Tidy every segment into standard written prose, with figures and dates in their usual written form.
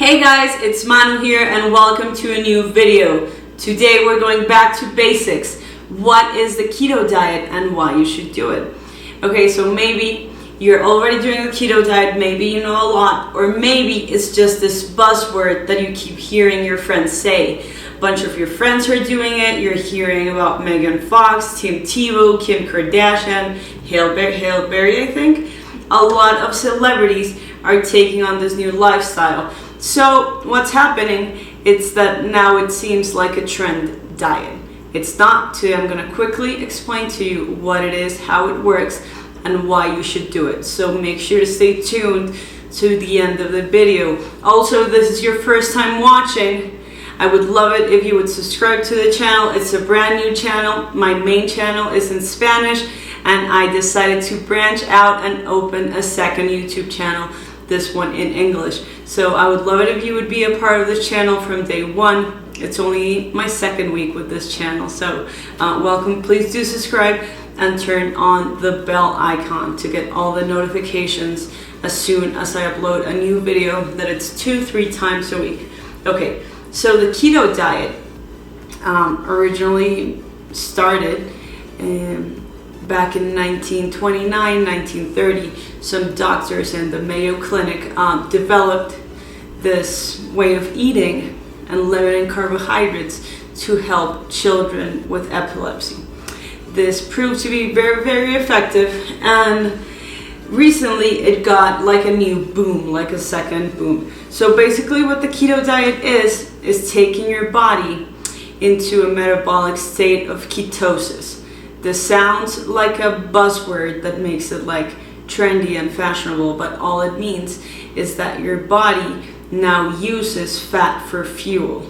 Hey guys, it's Manu here and welcome to a new video. Today we're going back to basics. What is the keto diet and why you should do it? Okay, so maybe you're already doing the keto diet, maybe you know a lot, or maybe it's just this buzzword that you keep hearing your friends say. A bunch of your friends are doing it, you're hearing about Megan Fox, Tim Tebow, Kim Kardashian, Halle Berry, I think. A lot of celebrities are taking on this new lifestyle. So what's happening, it's that now it seems like a trend diet. It's not. Today I'm going to quickly explain to you what it is, how it works, and why you should do it. So make sure to stay tuned to the end of the video. Also, if this is your first time watching, I would love it if you would subscribe to the channel. It's a brand new channel. My main channel is in Spanish, and I decided to branch out and open a second YouTube channel, this one in English. So I would love it if you would be a part of this channel from day one. It's only my second week with this channel, so welcome. Please do subscribe and turn on the bell icon to get all the notifications as soon as I upload a new video, that it's 2-3 times a week. Okay, so the keto diet originally started back in 1929, 1930, some doctors in the Mayo Clinic developed this way of eating and limiting carbohydrates to help children with epilepsy. This proved to be very, very effective, and recently it got like a new boom, like a second boom. So basically what the keto diet is taking your body into a metabolic state of ketosis. This sounds like a buzzword that makes it like trendy and fashionable, but all it means is that your body now uses fat for fuel.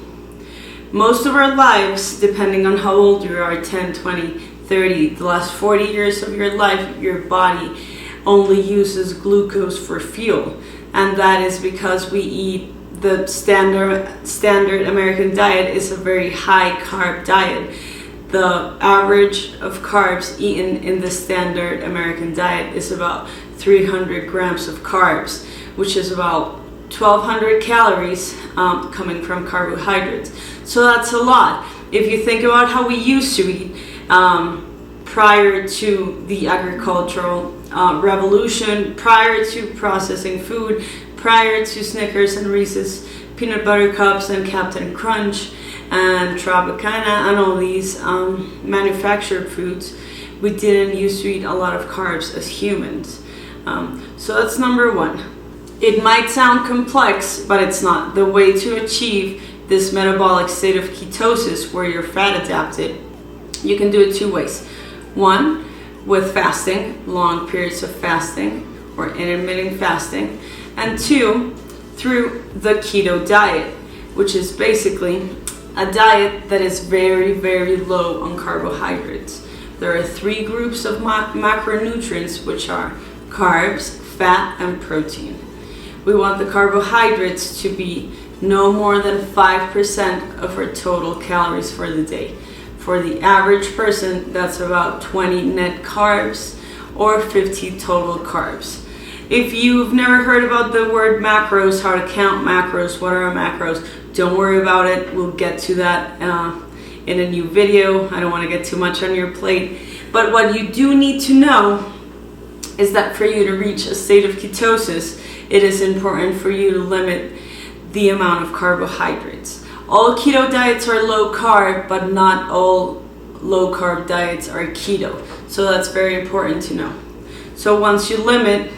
Most of our lives, depending on how old you are, 10, 20, 30, the last 40 years of your life, your body only uses glucose for fuel. And that is because we eat the standard American diet is a very high carb diet. The average of carbs eaten in the standard American diet is about 300 grams of carbs, which is about 1,200 calories coming from carbohydrates. So that's a lot. If you think about how we used to eat prior to the agricultural revolution, prior to processing food, prior to Snickers and Reese's peanut butter cups and Captain Crunch and Tropicana and all these manufactured foods, we didn't used to eat a lot of carbs as humans. So that's number one. It might sound complex, but it's not. The way to achieve this metabolic state of ketosis where you're fat adapted, you can do it two ways. One, with fasting, long periods of fasting or intermittent fasting, and two, through the keto diet, which is basically a diet that is very, very low on carbohydrates. There are 3 groups of macronutrients, which are carbs, fat, and protein. We want the carbohydrates to be no more than 5% of our total calories for the day. For the average person, that's about 20 net carbs or 50 total carbs. If you've never heard about the word macros, how to count macros, what are macros, don't worry about it. We'll get to that in a new video. I don't want to get too much on your plate. But what you do need to know is that for you to reach a state of ketosis, it is important for you to limit the amount of carbohydrates. All keto diets are low carb, but not all low carb diets are keto. So that's very important to know. So once you limit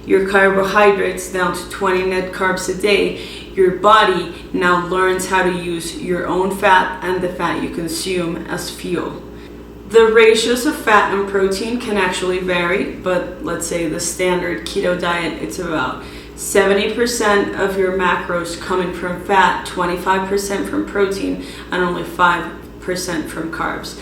your carbohydrates down to 20 net carbs a day, your body now learns how to use your own fat and the fat you consume as fuel. The ratios of fat and protein can actually vary, but let's say the standard keto diet, it's about 70% of your macros coming from fat, 25% from protein, and only 5% from carbs.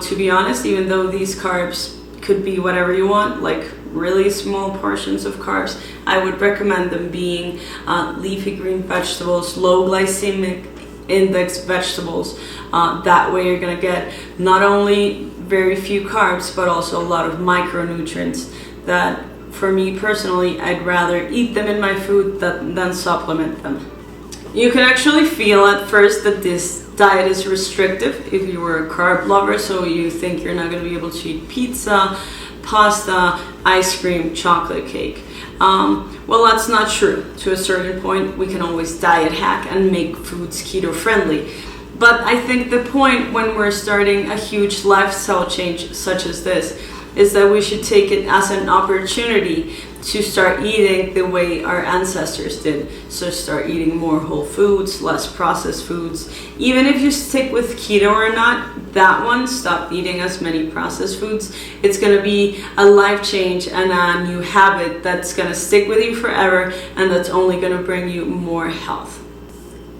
To be honest, even though these carbs could be whatever you want, like really small portions of carbs, I would recommend them being leafy green vegetables, low glycemic index vegetables. That way you're going to get not only very few carbs, but also a lot of micronutrients that, for me personally, I'd rather eat them in my food than supplement them. You can actually feel at first that this diet is restrictive if you were a carb lover, so you think you're not going to be able to eat pizza, pasta, ice cream, chocolate cake. Well, that's not true. To a certain point, we can always diet hack and make foods keto friendly. But I think the point when we're starting a huge lifestyle change such as this is that we should take it as an opportunity to start eating the way our ancestors did. So start eating more whole foods, less processed foods. Even if you stick with keto or not, that one, stop eating as many processed foods. It's going to be a life change and a new habit that's going to stick with you forever, and that's only going to bring you more health.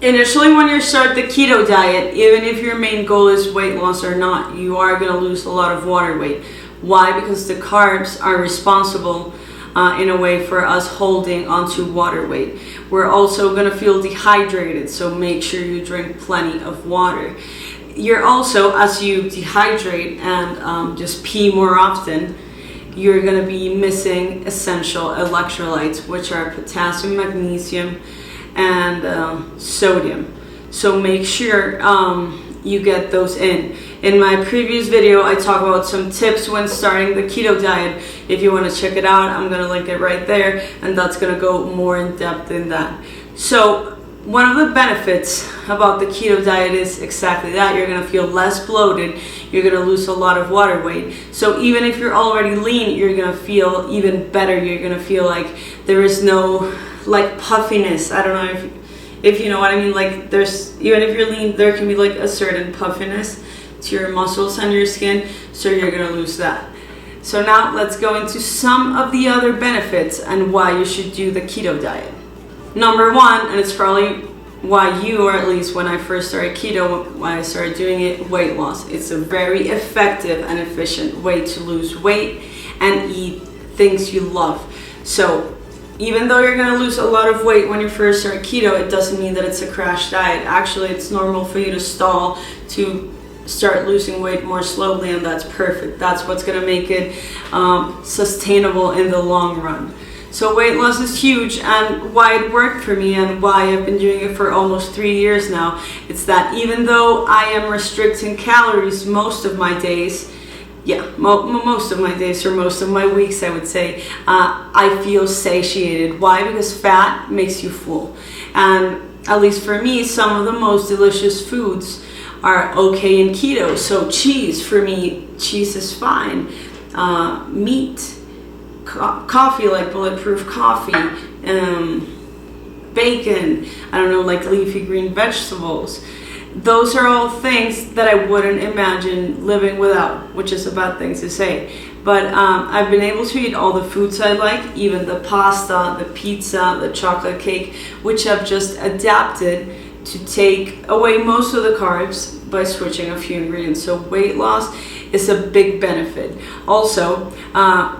Initially, when you start the keto diet, even if your main goal is weight loss or not, you are going to lose a lot of water weight. Why? Because the carbs are responsible in a way for us holding onto water weight. We're also going to feel dehydrated, so make sure you drink plenty of water. You're also, as you dehydrate and just pee more often, you're going to be missing essential electrolytes, which are potassium, magnesium, and sodium. So make sure you get those in. In my previous video, I talk about some tips when starting the keto diet. If you want to check it out, I'm going to link it right there, and that's going to go more in depth in that. So one of the benefits about the keto diet is exactly that. You're going to feel less bloated. You're going to lose a lot of water weight. So even if you're already lean, you're going to feel even better. You're going to feel like there is no like puffiness. I don't know if you know what I mean. Like there's, even if you're lean, there can be like a certain puffiness to your muscles and your skin, so you're going to lose that. So now let's go into some of the other benefits and why you should do the keto diet. Number one, and it's probably why you, or at least when I first started keto, when I started doing it, weight loss. It's a very effective and efficient way to lose weight and eat things you love. So even though you're going to lose a lot of weight when you first start keto, it doesn't mean that it's a crash diet. Actually, it's normal for you to stall, to start losing weight more slowly, and that's perfect. That's what's going to make it sustainable in the long run. So weight loss is huge, and why it worked for me and why I've been doing it for almost 3 years now, it's that even though I am restricting calories most of my days, most of my days or most of my weeks, I would say, I feel satiated. Why? Because fat makes you full. And at least for me, some of the most delicious foods are okay in keto. So cheese, for me, cheese is fine. Meat, coffee, like bulletproof coffee, bacon, I don't know, like leafy green vegetables. Those are all things that I wouldn't imagine living without, which is a bad thing to say. But I've been able to eat all the foods I like, even the pasta, the pizza, the chocolate cake, which I've just adapted to take away most of the carbs by switching a few ingredients. So weight loss is a big benefit. Also,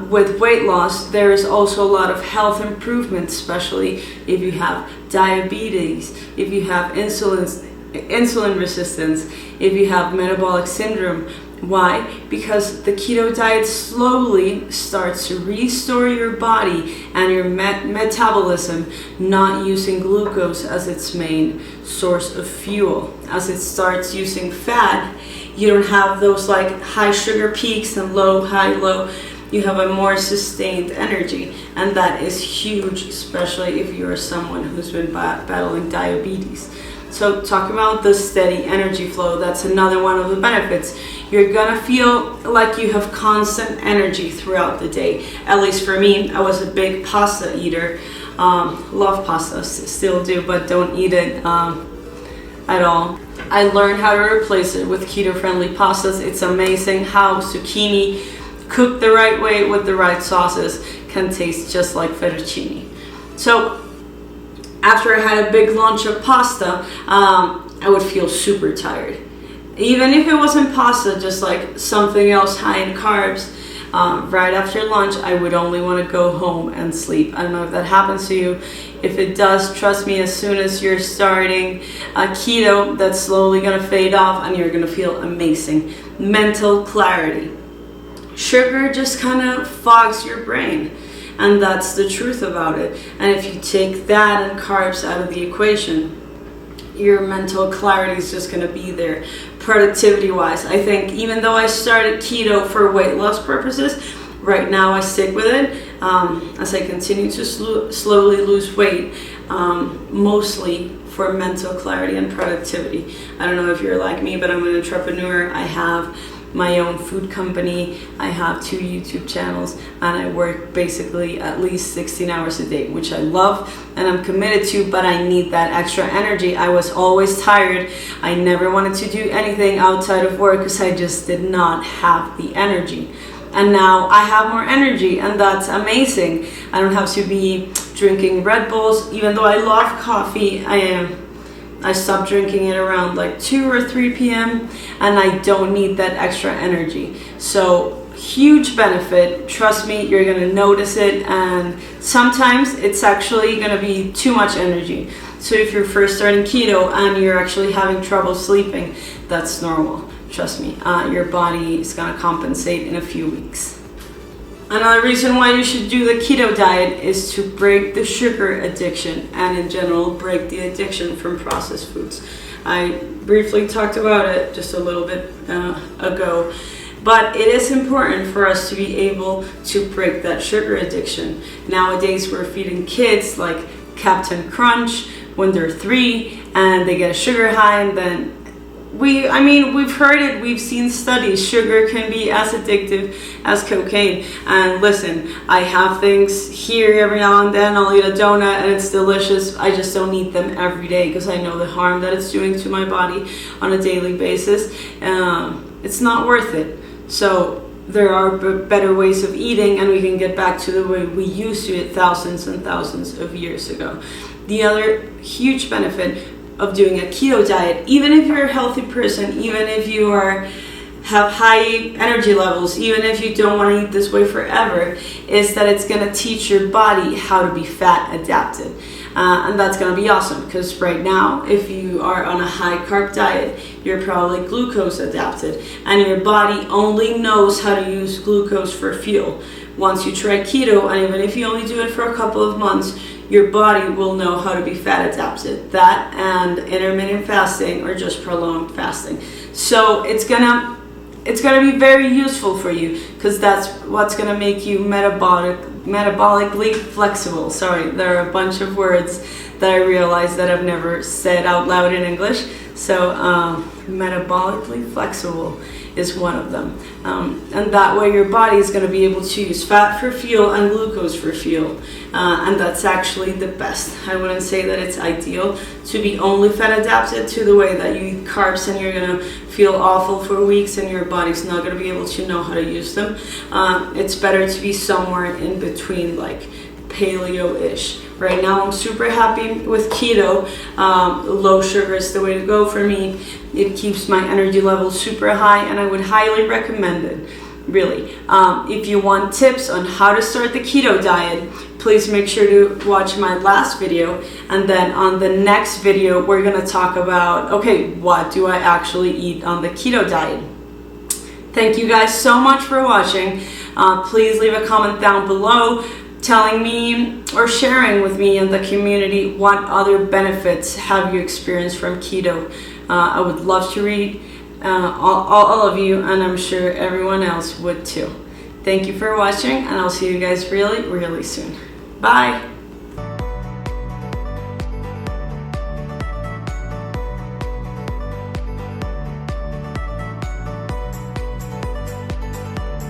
with weight loss, there is also a lot of health improvements, especially if you have diabetes, if you have insulin resistance, if you have metabolic syndrome. Why? Because the keto diet slowly starts to restore your body and your metabolism, not using glucose as its main source of fuel. As it starts using fat, you don't have those like high sugar peaks and low, high, low. You have a more sustained energy, and that is huge, especially if you're someone who's been battling diabetes. So talking about the steady energy flow, that's another one of the benefits. You're gonna feel like you have constant energy throughout the day. At least for me, I was a big pasta eater. Love pasta, still do, but don't eat it at all. I learned how to replace it with keto-friendly pastas. It's amazing how zucchini cooked the right way with the right sauces can taste just like fettuccine. So after I had a big lunch of pasta, I would feel super tired. Even if it wasn't pasta, just like something else high in carbs, right after lunch, I would only want to go home and sleep. I don't know if that happens to you. If it does, trust me, as soon as you're starting keto, that's slowly going to fade off and you're going to feel amazing. Mental clarity. Sugar just kind of fogs your brain. And that's the truth about it. And if you take that and carbs out of the equation, your mental clarity is just going to be there. Productivity wise, I think even though I started keto for weight loss purposes, right now I stick with it as I continue to slowly lose weight, mostly for mental clarity and productivity. I don't know if you're like me, but I'm an entrepreneur. I have my own food company, I have 2 YouTube channels, and I work basically at least 16 hours a day, which I love and I'm committed to, but I need that extra energy. I was always tired. I never wanted to do anything outside of work because I just did not have the energy. And now I have more energy, and that's amazing. I don't have to be drinking Red Bulls, even though I love coffee. I stopped drinking it around like 2 or 3 p.m. and I don't need that extra energy. So huge benefit. Trust me, you're gonna notice it, and sometimes it's actually gonna be too much energy. So if you're first starting keto and you're actually having trouble sleeping, that's normal. Trust me, your body is gonna compensate in a few weeks. Another reason why you should do the keto diet is to break the sugar addiction and in general break the addiction from processed foods. I briefly talked about it just a little bit ago, but it is important for us to be able to break that sugar addiction. Nowadays we're feeding kids like Captain Crunch when they're 3 and they get a sugar high, and then we've heard it, we've seen studies, sugar can be as addictive as cocaine. And listen, I have things here every now and then, I'll eat a donut and it's delicious. I just don't eat them every day because I know the harm that it's doing to my body on a daily basis. It's not worth it. So there are better ways of eating, and we can get back to the way we used to eat thousands and thousands of years ago. The other huge benefit of doing a keto diet, even if you're a healthy person, even if you have high energy levels, even if you don't want to eat this way forever, is that it's going to teach your body how to be fat adapted. And that's going to be awesome, because right now, if you are on a high carb diet, you're probably glucose adapted, and your body only knows how to use glucose for fuel. Once you try keto, and even if you only do it for a couple of months, your body will know how to be fat adapted. That and intermittent fasting or just prolonged fasting. So it's gonna be very useful for you, because that's what's gonna make you metabolically flexible. Sorry, there are a bunch of words that I realized that I've never said out loud in English. So metabolically flexible is one of them. And that way your body is going to be able to use fat for fuel and glucose for fuel. And that's actually the best. I wouldn't say that it's ideal to be only fat adapted to the way that you eat carbs and you're going to feel awful for weeks and your body's not going to be able to know how to use them. It's better to be somewhere in between, like paleo-ish. Right now I'm super happy with keto. Low sugar is the way to go for me. It keeps my energy level super high, and I would highly recommend it, really. If you want tips on how to start the keto diet, please make sure to watch my last video, and then on the next video we're going to talk about, okay, what do I actually eat on the keto diet. Thank you guys so much for watching. Please leave a comment down below telling me or sharing with me in the community what other benefits have you experienced from keto. I would love to read all of you, and I'm sure everyone else would too. Thank you for watching, and I'll see you guys really, really soon. Bye!